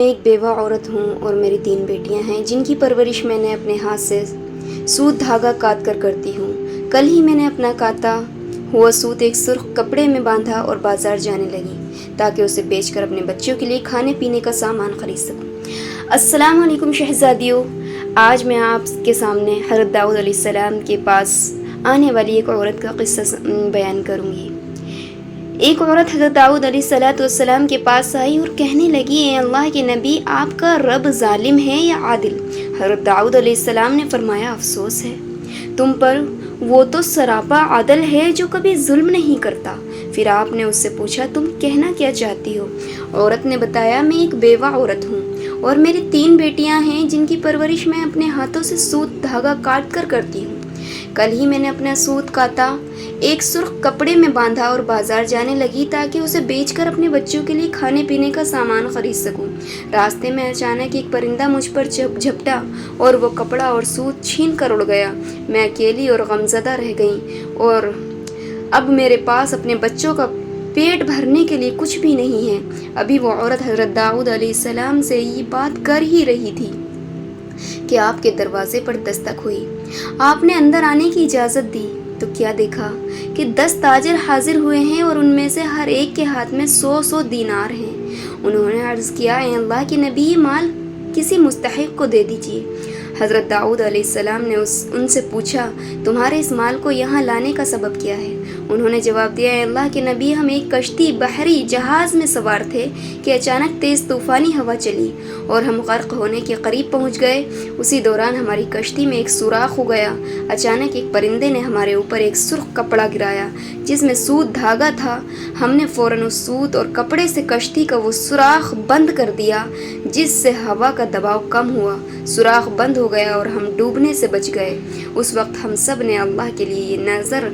میں ایک بیوہ عورت ہوں اور میری 3 بیٹیاں ہیں جن کی پرورش میں نے اپنے ہاتھ سے سوت دھاگا کاٹ کر کرتی ہوں۔ کل ہی میں نے اپنا کاتا ہوا سوت ایک سرخ کپڑے میں باندھا اور بازار جانے لگی تاکہ اسے بیچ کر اپنے بچوں کے لیے کھانے پینے کا سامان خرید سکوں۔ السلام علیکم شہزادیوں، آج میں آپ کے سامنے حضرت داؤد علیہ السلام کے پاس آنے والی ایک عورت کا قصہ بیان کروں گی۔ ایک عورت حضرت داؤد علیہ السلام کے پاس آئی اور کہنے لگی، اے اللہ کے نبی، آپ کا رب ظالم ہے یا عادل؟ حضرت داؤد علیہ السلام نے فرمایا، افسوس ہے تم پر، وہ تو سراپا عادل ہے جو کبھی ظلم نہیں کرتا۔ پھر آپ نے اس سے پوچھا، تم کہنا کیا چاہتی ہو؟ عورت نے بتایا، میں ایک بیوہ عورت ہوں اور میری 3 بیٹیاں ہیں جن کی پرورش میں اپنے ہاتھوں سے سوت دھاگا کاٹ کر کرتی ہوں۔ کل ہی میں نے اپنا سوت کاتا ایک سرخ کپڑے میں باندھا اور بازار جانے لگی تاکہ اسے بیچ کر اپنے بچوں کے لیے کھانے پینے کا سامان خرید سکوں۔ راستے میں اچانک ایک پرندہ مجھ پر جھپٹا اور وہ کپڑا اور سوت چھین کر اڑ گیا۔ میں اکیلی اور غمزدہ رہ گئی اور اب میرے پاس اپنے بچوں کا پیٹ بھرنے کے لیے کچھ بھی نہیں ہے۔ ابھی وہ عورت حضرت داؤد علیہ السلام سے یہ بات کر ہی رہی تھی کہ آپ کے دروازے پر دستک ہوئی۔ آپ نے اندر آنے کی اجازت دی تو کیا دیکھا کہ 10 تاجر حاضر ہوئے ہیں اور ان میں سے ہر ایک کے ہاتھ میں 100 دینار ہیں۔ انہوں نے عرض کیا، اے اللہ کے نبی، یہ مال کسی مستحق کو دے دیجیے۔ حضرت داؤد علیہ السلام نے ان سے پوچھا، تمہارے اس مال کو یہاں لانے کا سبب کیا ہے؟ انہوں نے جواب دیا، اے اللہ کے نبی، ہم ایک کشتی بحری جہاز میں سوار تھے کہ اچانک تیز طوفانی ہوا چلی اور ہم غرق ہونے کے قریب پہنچ گئے۔ اسی دوران ہماری کشتی میں ایک سوراخ ہو گیا۔ اچانک ایک پرندے نے ہمارے اوپر ایک سرخ کپڑا گرایا جس میں سوت دھاگا تھا۔ ہم نے فوراً اس سوت اور کپڑے سے کشتی کا وہ سوراخ بند کر دیا جس سے ہوا کا دباؤ کم ہوا۔ سوراخ بند ہو گیا اور ہم ڈوبنے سے بچ گئے۔ اس وقت ہم سب نے اللہ کے لیے یہ نظر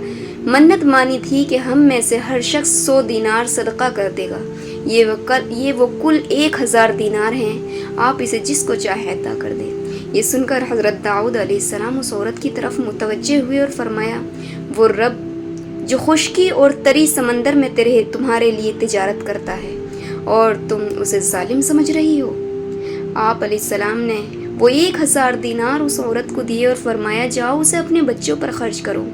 منت مانی تھی کہ ہم میں سے ہر شخص 100 دینار صدقہ کر دے گا۔ یہ وہ کل 1000 دینار ہیں، آپ اسے جس کو چاہے عطا کر دیں۔ یہ سن کر حضرت داؤد علیہ السلام اس عورت کی طرف متوجہ ہوئے اور فرمایا، وہ رب جو خشکی اور تری سمندر میں تمہارے لیے تجارت کرتا ہے اور تم اسے ظالم سمجھ رہی ہو؟ آپ علیہ السلام نے وہ 1000 دینار اس عورت کو دیے اور فرمایا، جاؤ اسے اپنے بچوں پر خرچ کرو۔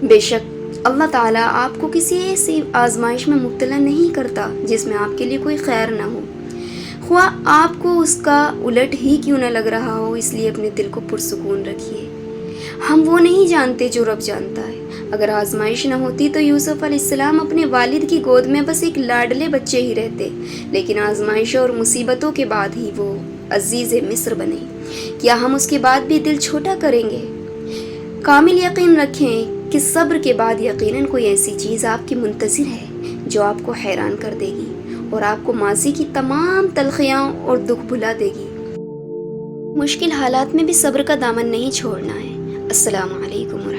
بے شک اللہ تعالیٰ آپ کو کسی ایسی آزمائش میں مبتلا نہیں کرتا جس میں آپ کے لیے کوئی خیر نہ ہو، خواہ آپ کو اس کا الٹ ہی کیوں نہ لگ رہا ہو۔ اس لیے اپنے دل کو پرسکون رکھیے، ہم وہ نہیں جانتے جو رب جانتا ہے۔ اگر آزمائش نہ ہوتی تو یوسف علیہ السلام اپنے والد کی گود میں بس ایک لاڈلے بچے ہی رہتے، لیکن آزمائشوں اور مصیبتوں کے بعد ہی وہ عزیز مصر بنے۔ کیا ہم اس کے بعد بھی دل چھوٹا کریں گے؟ کامل یقین رکھیں کہ صبر کے بعد یقیناً کوئی ایسی چیز آپ کی منتظر ہے جو آپ کو حیران کر دے گی اور آپ کو ماضی کی تمام تلخیاں اور دکھ بھلا دے گی۔ مشکل حالات میں بھی صبر کا دامن نہیں چھوڑنا ہے۔ السلام علیکم ورحمۃ اللہ۔